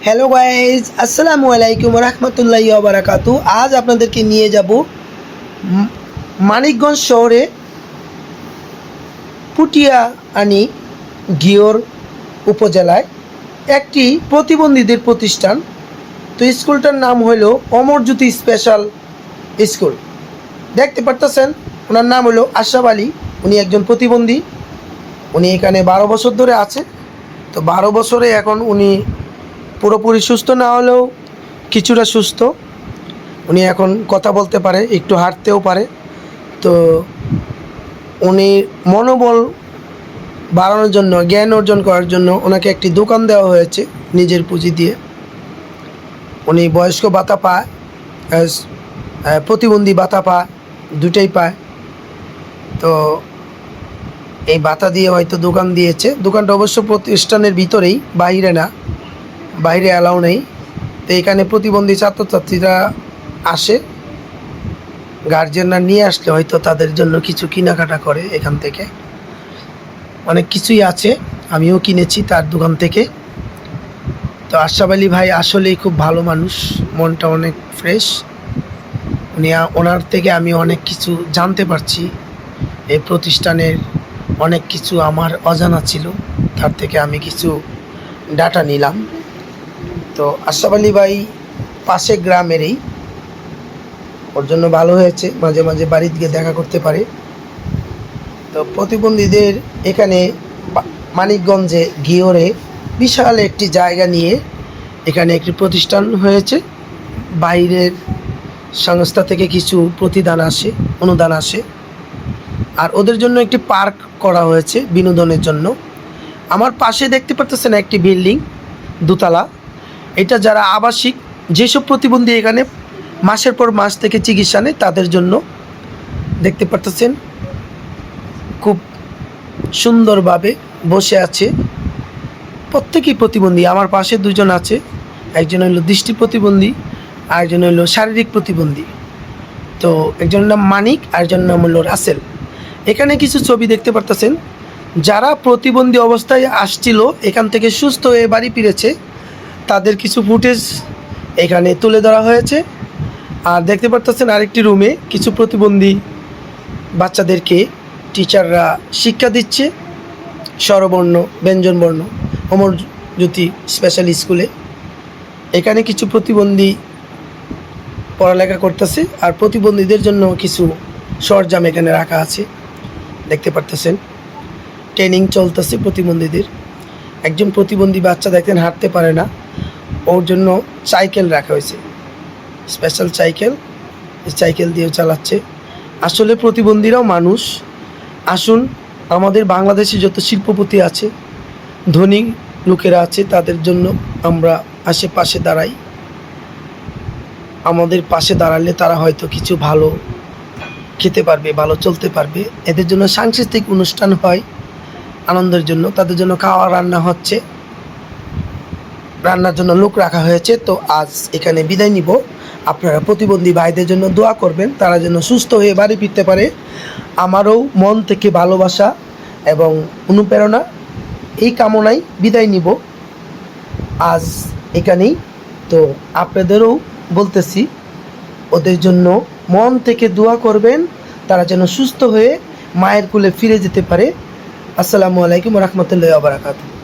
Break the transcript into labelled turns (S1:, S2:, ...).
S1: Hello guys, আসসালামু আলাইকুম রহমতুল্লাহি ওয়া বারাকাতু। আজ আপনাদেরকে নিয়ে যাব মানিকগঞ্জ শহরে পুটিয়াআনি ঘিওর উপজেলায় একটি প্রতিবন্ধীদের প্রতিষ্ঠান। তো স্কুলটার নাম হলো অমরজ্যোতি স্পেশাল স্কুল। দেখতে পারতেছেন, ওনার নাম হলো আশরাফ আলী। উনি একজন প্রতিবন্ধী। উনি এখানে 12 বছর ধরে আছে। তো 12 বছরে এখন উনি পুরোপুরি সুস্থ না হলেও কিছুটা সুস্থ। উনি এখন কথা বলতে পারে, একটু হাঁটতেও পারে। তো উনি মনোবল বাড়ানোর জন্য, জ্ঞান অর্জন করার জন্য ওনাকে একটি দোকান দেওয়া হয়েছে নিজের পুঁজি দিয়ে। উনি বয়স্ক ভাতা পায়, প্রতিবন্ধী ভাতা পায়, দুটাই পায়। তো এই ভাতা দিয়ে হয়তো দোকান দিয়েছে। দোকানটা অবশ্য প্রতিষ্ঠানের ভিতরেই, বাইরে না, বাইরে অ্যালাউ নেই। তো এখানে প্রতিবন্ধী ছাত্রছাত্রীরা আসে, গার্জেনরা নিয়ে আসলে হয়তো তাদের জন্য কিছু কেনাকাটা করে। এখান থেকে অনেক কিছুই আছে, আমিও কিনেছি তার দোকান থেকে। তো আশরাফ আলী ভাই আসলেই খুব ভালো মানুষ, মনটা অনেক ফ্রেশ। ওনার থেকে আমি অনেক কিছু জানতে পারছি। এই প্রতিষ্ঠানের অনেক কিছু আমার অজানা ছিল, তার থেকে আমি কিছু ডাটা নিলাম। তো আশরাফ আলী ভাই পাশে গ্রামেরই, ওর জন্য ভালো হয়েছে, মাঝে মাঝে বাড়িতে গিয়ে দেখা করতে পারে। তো প্রতিবন্ধীদের এখানে মানিকগঞ্জে ঘিওরে বিশাল একটি জায়গা নিয়ে এখানে একটি প্রতিষ্ঠান হয়েছে। বাইরের সংস্থা থেকে কিছু অনুদান আসে। আর ওদের জন্য একটি পার্ক করা হয়েছে বিনোদনের জন্য। আমার পাশে দেখতে পাচ্ছেন একটি বিল্ডিং, দোতলা। এটা যারা আবাসিক, যেসব প্রতিবন্ধী এখানে মাসের পর মাস থেকে চিকিৎসা নেয় তাদের জন্য। দেখতে পাচ্ছেন খুব সুন্দরভাবে বসে আছে। প্রত্যেকেই প্রতিবন্ধী। আমার পাশে দুজন আছে, একজন হলো দৃষ্টি প্রতিবন্ধী, আরেকজন হলো শারীরিক প্রতিবন্ধী। তো একজনের নাম মানিক, আরেকজনের নাম হলো রাসেল। এখানে কিছু ছবি দেখতে পারতেছেন, যারা প্রতিবন্ধী অবস্থায় আসছিল, এখান থেকে সুস্থ হয়ে বাড়ি ফিরেছে, তাদের কিছু ফুটেজ এখানে তুলে ধরা হয়েছে। আর দেখতে পারতেছেন আরেকটি রুমে কিছু প্রতিবন্ধী বাচ্চাদেরকে টিচাররা শিক্ষা দিচ্ছে, স্বরবর্ণ, ব্যঞ্জনবর্ণ, অমরজ্যোতি স্পেশাল স্কুলে। এখানে কিছু প্রতিবন্ধী পড়ালেখা করতেছে, আর প্রতিবন্ধীদের জন্য কিছু সরঞ্জাম এখানে রাখা আছে। দেখতে পারতেছেন ট্রেনিং চলতেছে প্রতিবন্ধীদের। একজন প্রতিবন্ধী বাচ্চা দেখেন হাঁটতে পারে না, ওর জন্য সাইকেল রাখা হয়েছে, স্পেশাল সাইকেল দিয়েও চালাচ্ছে। আসলে প্রতিবন্ধীরাও মানুষ। আসুন, আমাদের বাংলাদেশে যত শিল্পপতি আছে, ধনী লোকেরা আছে, তাদের জন্য আমরা আশেপাশে দাঁড়াই। আমাদের পাশে দাঁড়ালে তারা হয়তো কিছু ভালো খেতে পারবে, ভালো চলতে পারবে। এদের জন্য সাংস্কৃতিক অনুষ্ঠান হয় আনন্দের জন্য, তাদের জন্য খাওয়া রান্না হচ্ছে, রান্নার জন্য লোক রাখা হয়েছে। তো আজ এখানে বিদায় নিব। আপনারা প্রতিবন্ধী ভাইদের জন্য দোয়া করবেন, তারা যেন সুস্থ হয়ে বাড়ি ফিরতে পারে। আমারও মন থেকে ভালোবাসা এবং অনুপ্রেরণা, এই কামনায় বিদায় নিব আজ এখানেই। তো আপনাদেরও বলতেছি, ওদের জন্য মন থেকে দোয়া করবেন, তারা যেন সুস্থ হয়ে মায়ের কোলে ফিরে যেতে পারে। আসসালামু আলাইকুম রহমতুল্লাহি ওয়া বারাকাতুহু।